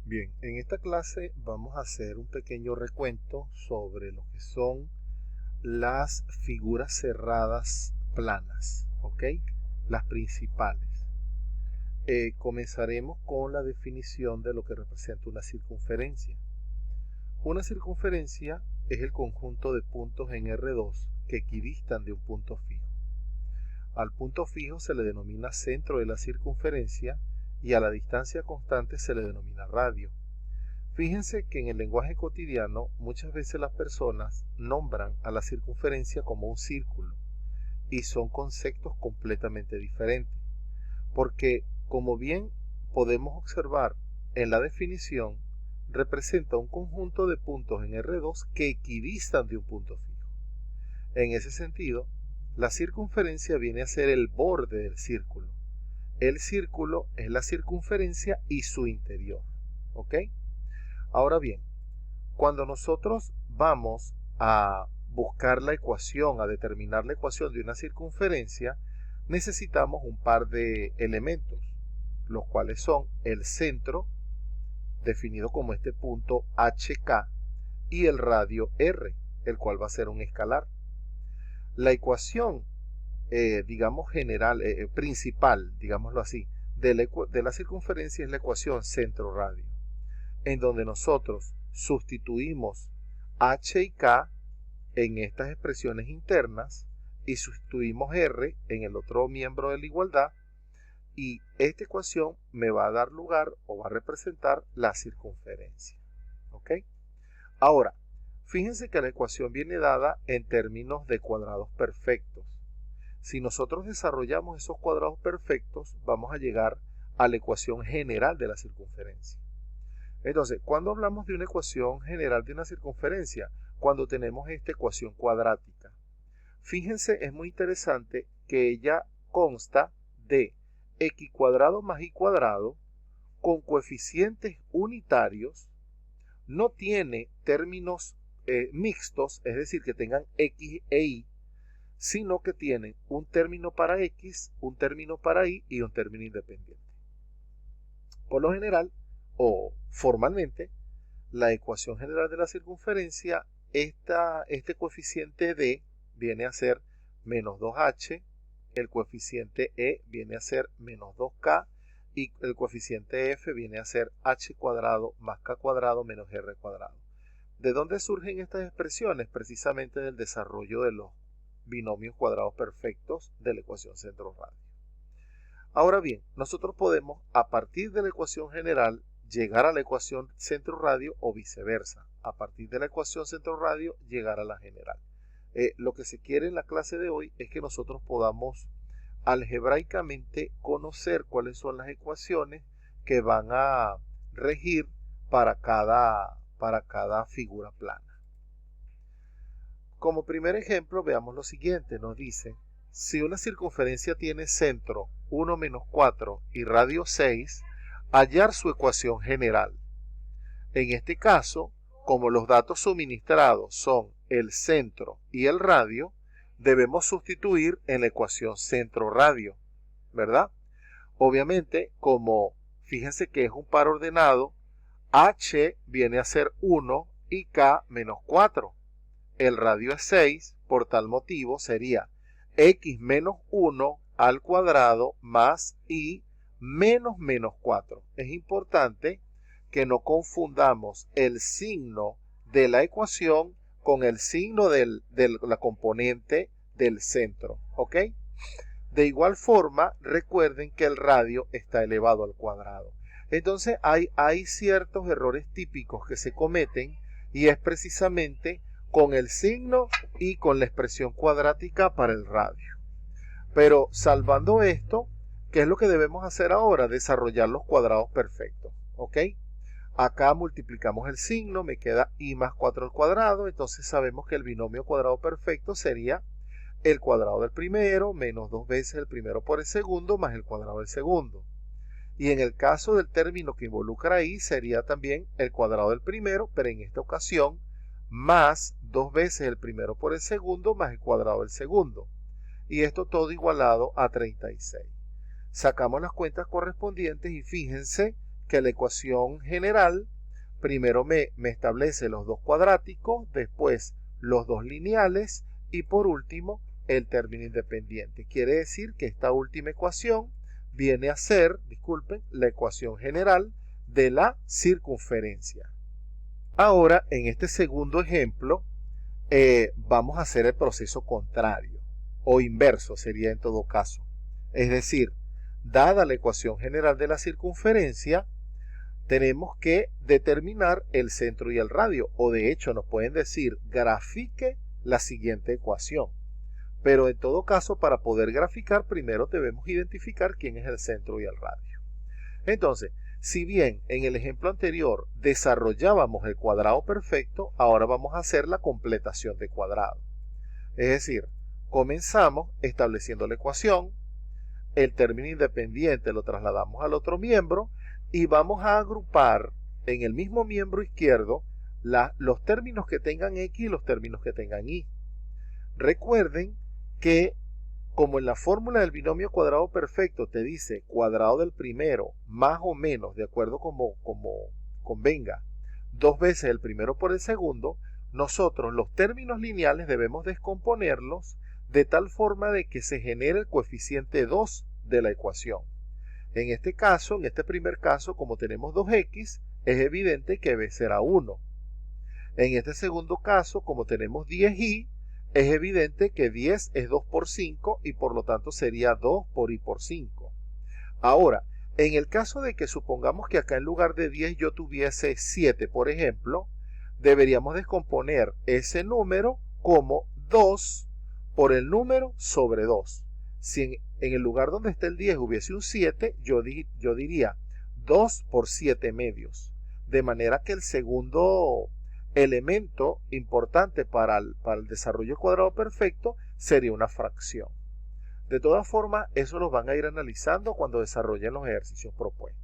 Bien, en esta clase vamos a hacer un pequeño recuento sobre lo que son las figuras cerradas planas, ¿ok? Las principales. Comenzaremos con la definición de lo que representa una circunferencia. Una circunferencia es el conjunto de puntos en R2 que equidistan de un punto fijo. Al punto fijo se le denomina centro de la circunferencia y a la distancia constante se le denomina radio. Fíjense que en el lenguaje cotidiano muchas veces las personas nombran a la circunferencia como un círculo y son conceptos completamente diferentes, porque como bien podemos observar en la definición, representa un conjunto de puntos en R2 que equidistan de un punto fijo. En ese sentido, la circunferencia viene a ser el borde del círculo. El círculo es la circunferencia y su interior, ¿ok? Ahora bien, cuando nosotros vamos a buscar la ecuación, a determinar la ecuación de una circunferencia, necesitamos un par de elementos, los cuales son el centro, definido como este punto HK, y el radio R, el cual va a ser un escalar. La ecuación, digamos general, principal, digámoslo así, de la circunferencia es la ecuación centro-radio, en donde nosotros sustituimos h y k en estas expresiones internas y sustituimos r en el otro miembro de la igualdad, y esta ecuación me va a dar lugar o va a representar la circunferencia. ¿Ok? Ahora, fíjense que la ecuación viene dada en términos de cuadrados perfectos. Si nosotros desarrollamos esos cuadrados perfectos, vamos a llegar a la ecuación general de la circunferencia. Entonces, ¿cuándo hablamos de una ecuación general de una circunferencia? Cuando tenemos esta ecuación cuadrática. Fíjense, es muy interesante que ella consta de x cuadrado más y cuadrado con coeficientes unitarios, no tiene términos mixtos, es decir, que tengan x e y, sino que tienen un término para x, un término para y y un término independiente. Por lo general, o formalmente, la ecuación general de la circunferencia, este coeficiente d viene a ser menos 2h, el coeficiente e viene a ser menos 2k y el coeficiente f viene a ser h cuadrado más k cuadrado menos r cuadrado. ¿De dónde surgen estas expresiones? Precisamente del desarrollo de los binomios cuadrados perfectos de la ecuación centro-radio. Ahora bien, nosotros podemos, a partir de la ecuación general, llegar a la ecuación centro-radio o viceversa. A partir de la ecuación centro-radio, llegar a la general. Lo que se quiere en la clase de hoy es que nosotros podamos algebraicamente conocer cuáles son las ecuaciones que van a regir para cada figura plana. Como primer ejemplo, veamos lo siguiente. Nos dice, si una circunferencia tiene centro 1 menos 4 y radio 6, hallar su ecuación general. En este caso, como los datos suministrados son el centro y el radio, debemos sustituir en la ecuación centro-radio, ¿verdad? Obviamente, como fíjense que es un par ordenado, h viene a ser 1 y k menos 4. El radio es 6, por tal motivo sería x menos 1 al cuadrado más y menos 4. Es importante que no confundamos el signo de la ecuación con el signo de la componente del centro, ¿ok? De igual forma, recuerden que el radio está elevado al cuadrado. Entonces hay ciertos errores típicos que se cometen y es precisamente con el signo y con la expresión cuadrática para el radio. Pero salvando esto, ¿qué es lo que debemos hacer ahora? Desarrollar los cuadrados perfectos, ¿ok? Acá multiplicamos el signo, me queda y más 4 al cuadrado, entonces sabemos que el binomio cuadrado perfecto sería el cuadrado del primero menos 2 veces el primero por el segundo más el cuadrado del segundo. Y en el caso del término que involucra y sería también el cuadrado del primero, pero en esta ocasión más 2 veces el primero por el segundo más el cuadrado del segundo. Y esto todo igualado a 36. Sacamos las cuentas correspondientes y fíjense que la ecuación general primero me establece los dos cuadráticos, después los dos lineales y por último el término independiente. Quiere decir que esta última ecuación viene a ser, disculpen, la ecuación general de la circunferencia. Ahora, en este segundo ejemplo, vamos a hacer el proceso contrario o inverso sería en todo caso. Es decir, dada la ecuación general de la circunferencia, tenemos que determinar el centro y el radio, o de hecho nos pueden decir grafique la siguiente ecuación. Pero en todo caso, para poder graficar, primero debemos identificar quién es el centro y el radio. Entonces, si bien en el ejemplo anterior desarrollábamos el cuadrado perfecto, ahora vamos a hacer la completación de cuadrado. Es decir, comenzamos estableciendo la ecuación, el término independiente lo trasladamos al otro miembro y vamos a agrupar en el mismo miembro izquierdo los términos que tengan X y los términos que tengan Y. Recuerden que como en la fórmula del binomio cuadrado perfecto te dice cuadrado del primero más o menos, de acuerdo como convenga, dos veces el primero por el segundo, nosotros los términos lineales debemos descomponerlos de tal forma de que se genere el coeficiente 2 de la ecuación. En este caso, en este primer caso, como tenemos 2x, es evidente que b será 1. En este segundo caso, como tenemos 10y, es evidente que 10 es 2 por 5 y por lo tanto sería 2 por y por 5. Ahora, en el caso de que supongamos que acá en lugar de 10 yo tuviese 7, por ejemplo, deberíamos descomponer ese número como 2 por el número sobre 2. Si en el lugar donde está el 10 hubiese un 7, yo diría 2 por 7 medios. De manera que el segundo elemento importante para el desarrollo cuadrado perfecto sería una fracción. De todas formas, eso lo van a ir analizando cuando desarrollen los ejercicios propuestos.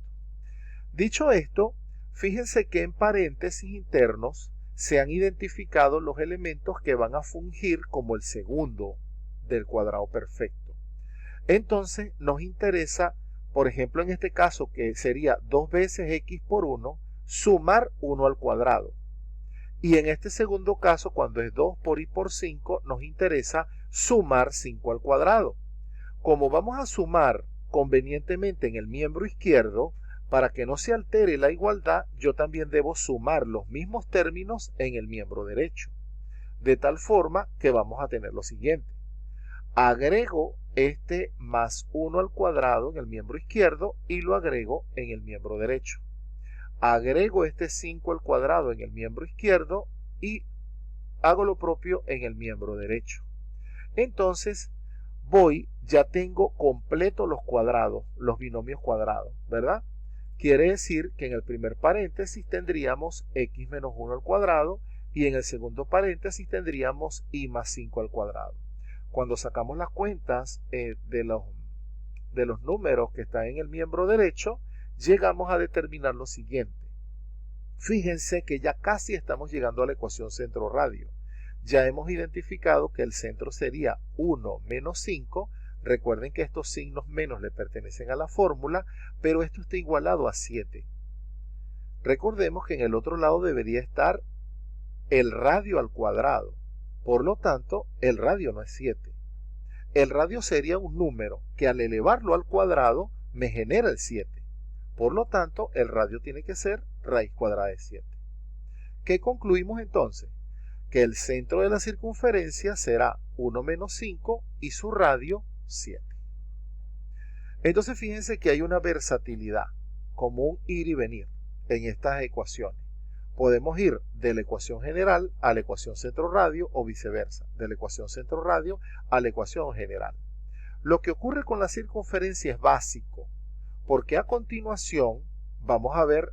Dicho esto, fíjense que en paréntesis internos se han identificado los elementos que van a fungir como el segundo del cuadrado perfecto. Entonces nos interesa, por ejemplo en este caso que sería 2 veces x por 1, sumar 1 al cuadrado. Y en este segundo caso, cuando es 2 por y por 5, nos interesa sumar 5 al cuadrado. Como vamos a sumar convenientemente en el miembro izquierdo, para que no se altere la igualdad, yo también debo sumar los mismos términos en el miembro derecho. De tal forma que vamos a tener lo siguiente. Agrego este más 1 al cuadrado en el miembro izquierdo y lo agrego en el miembro derecho. Agrego este 5 al cuadrado en el miembro izquierdo y hago lo propio en el miembro derecho. Entonces ya tengo completo los cuadrados, los binomios cuadrados, ¿verdad? Quiere decir que en el primer paréntesis tendríamos x menos 1 al cuadrado y en el segundo paréntesis tendríamos y más 5 al cuadrado. Cuando sacamos las cuentas de los números que están en el miembro derecho, llegamos a determinar lo siguiente. Fíjense que ya casi estamos llegando a la ecuación centro-radio. Ya hemos identificado que el centro sería 1 menos 5. Recuerden que estos signos menos le pertenecen a la fórmula, pero esto está igualado a 7. Recordemos que en el otro lado debería estar el radio al cuadrado. Por lo tanto, el radio no es 7. El radio sería un número que al elevarlo al cuadrado me genera el 7. Por lo tanto, el radio tiene que ser raíz cuadrada de 7. ¿Qué concluimos entonces? Que el centro de la circunferencia será 1 menos 5 y su radio 7. Entonces fíjense que hay una versatilidad, como un ir y venir en estas ecuaciones. Podemos ir de la ecuación general a la ecuación centro-radio o viceversa, de la ecuación centro-radio a la ecuación general. Lo que ocurre con la circunferencia es básico, porque a continuación vamos a ver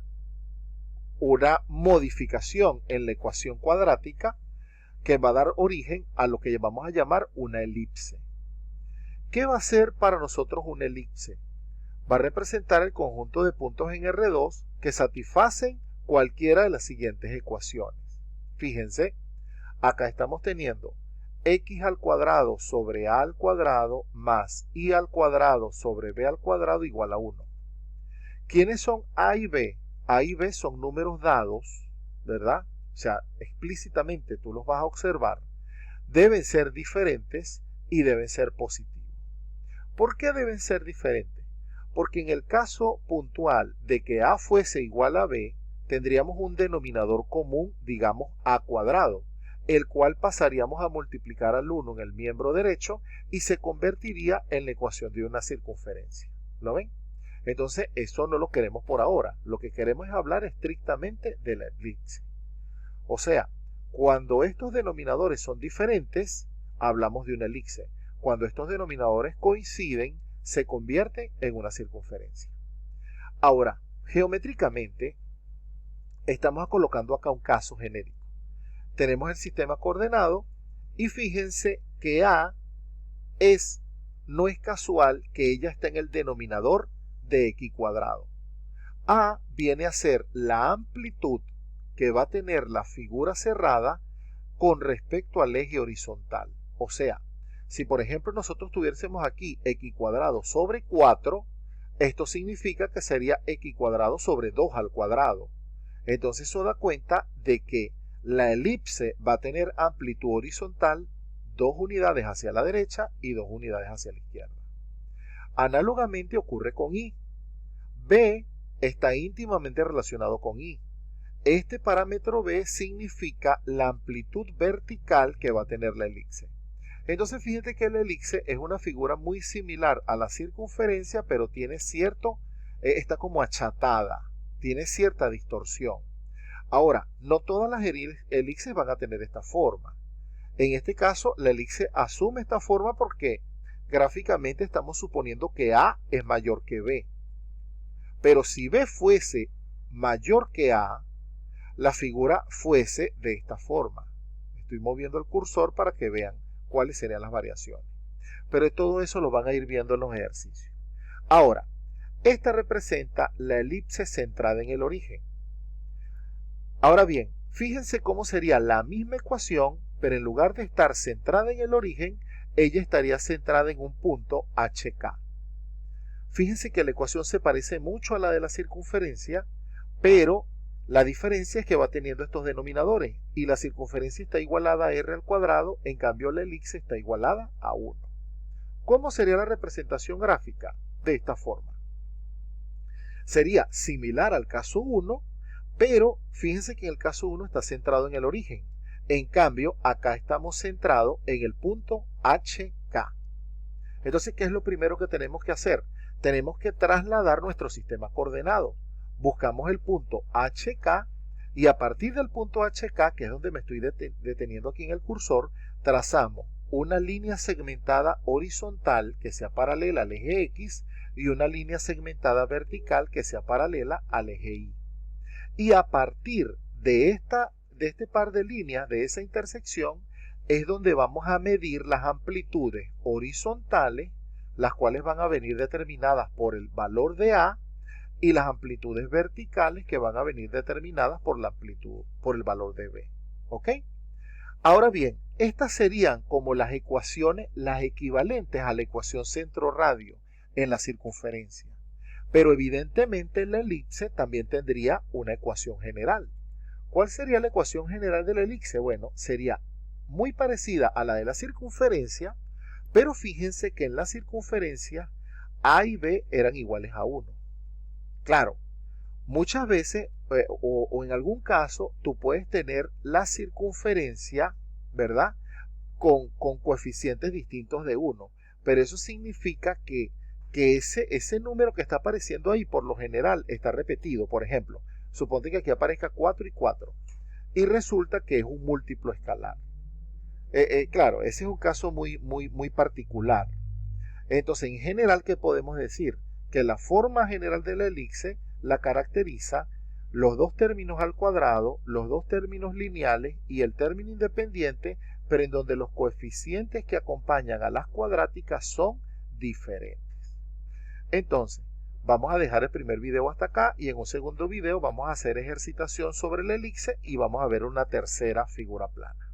una modificación en la ecuación cuadrática que va a dar origen a lo que vamos a llamar una elipse. ¿Qué va a ser para nosotros una elipse? Va a representar el conjunto de puntos en R2 que satisfacen cualquiera de las siguientes ecuaciones. Fíjense, acá estamos teniendo x al cuadrado sobre a al cuadrado más y al cuadrado sobre b al cuadrado igual a 1. ¿Quiénes son A y B? A y B son números dados, ¿verdad? O sea, explícitamente tú los vas a observar. Deben ser diferentes y deben ser positivos. ¿Por qué deben ser diferentes? Porque en el caso puntual de que A fuese igual a B, tendríamos un denominador común, digamos A cuadrado, el cual pasaríamos a multiplicar al 1 en el miembro derecho y se convertiría en la ecuación de una circunferencia. ¿Lo ven? Entonces, eso no lo queremos por ahora. Lo que queremos es hablar estrictamente de la elipse. O sea, cuando estos denominadores son diferentes, hablamos de una elipse. Cuando estos denominadores coinciden, se convierten en una circunferencia. Ahora, geométricamente, estamos colocando acá un caso genérico. Tenemos el sistema coordenado y fíjense que A no es casual que ella esté en el denominador de x cuadrado. A viene a ser la amplitud que va a tener la figura cerrada con respecto al eje horizontal. O sea, si por ejemplo nosotros tuviésemos aquí x cuadrado sobre 4, esto significa que sería x cuadrado sobre 2 al cuadrado. Entonces eso da cuenta de que la elipse va a tener amplitud horizontal 2 unidades hacia la derecha y 2 unidades hacia la izquierda. Análogamente ocurre con Y. B está íntimamente relacionado con Y. Este parámetro B significa la amplitud vertical que va a tener la elipse. Entonces fíjate que la elipse es una figura muy similar a la circunferencia, pero tiene está como achatada, tiene cierta distorsión. Ahora, no todas las elipses van a tener esta forma. En este caso, la elipse asume esta forma porque gráficamente estamos suponiendo que A es mayor que B. Pero si B fuese mayor que A, la figura fuese de esta forma. Estoy moviendo el cursor para que vean cuáles serían las variaciones. Pero todo eso lo van a ir viendo en los ejercicios. Ahora, esta representa la elipse centrada en el origen. Ahora bien, fíjense cómo sería la misma ecuación, pero en lugar de estar centrada en el origen, ella estaría centrada en un punto HK. Fíjense que la ecuación se parece mucho a la de la circunferencia, pero la diferencia es que va teniendo estos denominadores y la circunferencia está igualada a r al cuadrado, en cambio la elipse está igualada a 1. ¿Cómo sería la representación gráfica? De esta forma. Sería similar al caso 1, pero fíjense que en el caso 1 está centrado en el origen. En cambio, acá estamos centrados en el punto HK. Entonces, ¿qué es lo primero que tenemos que hacer? Tenemos que trasladar nuestro sistema coordenado. Buscamos el punto HK y a partir del punto HK, que es donde me estoy deteniendo aquí en el cursor, trazamos una línea segmentada horizontal que sea paralela al eje X y una línea segmentada vertical que sea paralela al eje Y. Y a partir de este par de líneas, de esa intersección, es donde vamos a medir las amplitudes horizontales, las cuales van a venir determinadas por el valor de A, y las amplitudes verticales que van a venir determinadas por el valor de B. ¿Ok? Ahora bien, estas serían como las ecuaciones, las equivalentes a la ecuación centro-radio en la circunferencia. Pero evidentemente la elipse también tendría una ecuación general. ¿Cuál sería la ecuación general de la elipse? Bueno, sería muy parecida a la de la circunferencia, pero fíjense que en la circunferencia A y B eran iguales a 1. Claro, muchas veces o en algún caso tú puedes tener la circunferencia, ¿verdad? Con coeficientes distintos de 1, pero eso significa que ese número que está apareciendo ahí por lo general está repetido. Por ejemplo, suponte que aquí aparezca 4 y 4 y resulta que es un múltiplo escalar. Claro, ese es un caso muy particular. Entonces, en general, ¿qué podemos decir? Que la forma general de la elipse la caracteriza los dos términos al cuadrado, los dos términos lineales y el término independiente, pero en donde los coeficientes que acompañan a las cuadráticas son diferentes. Entonces, vamos a dejar el primer video hasta acá y en un segundo video vamos a hacer ejercitación sobre la elipse y vamos a ver una tercera figura plana.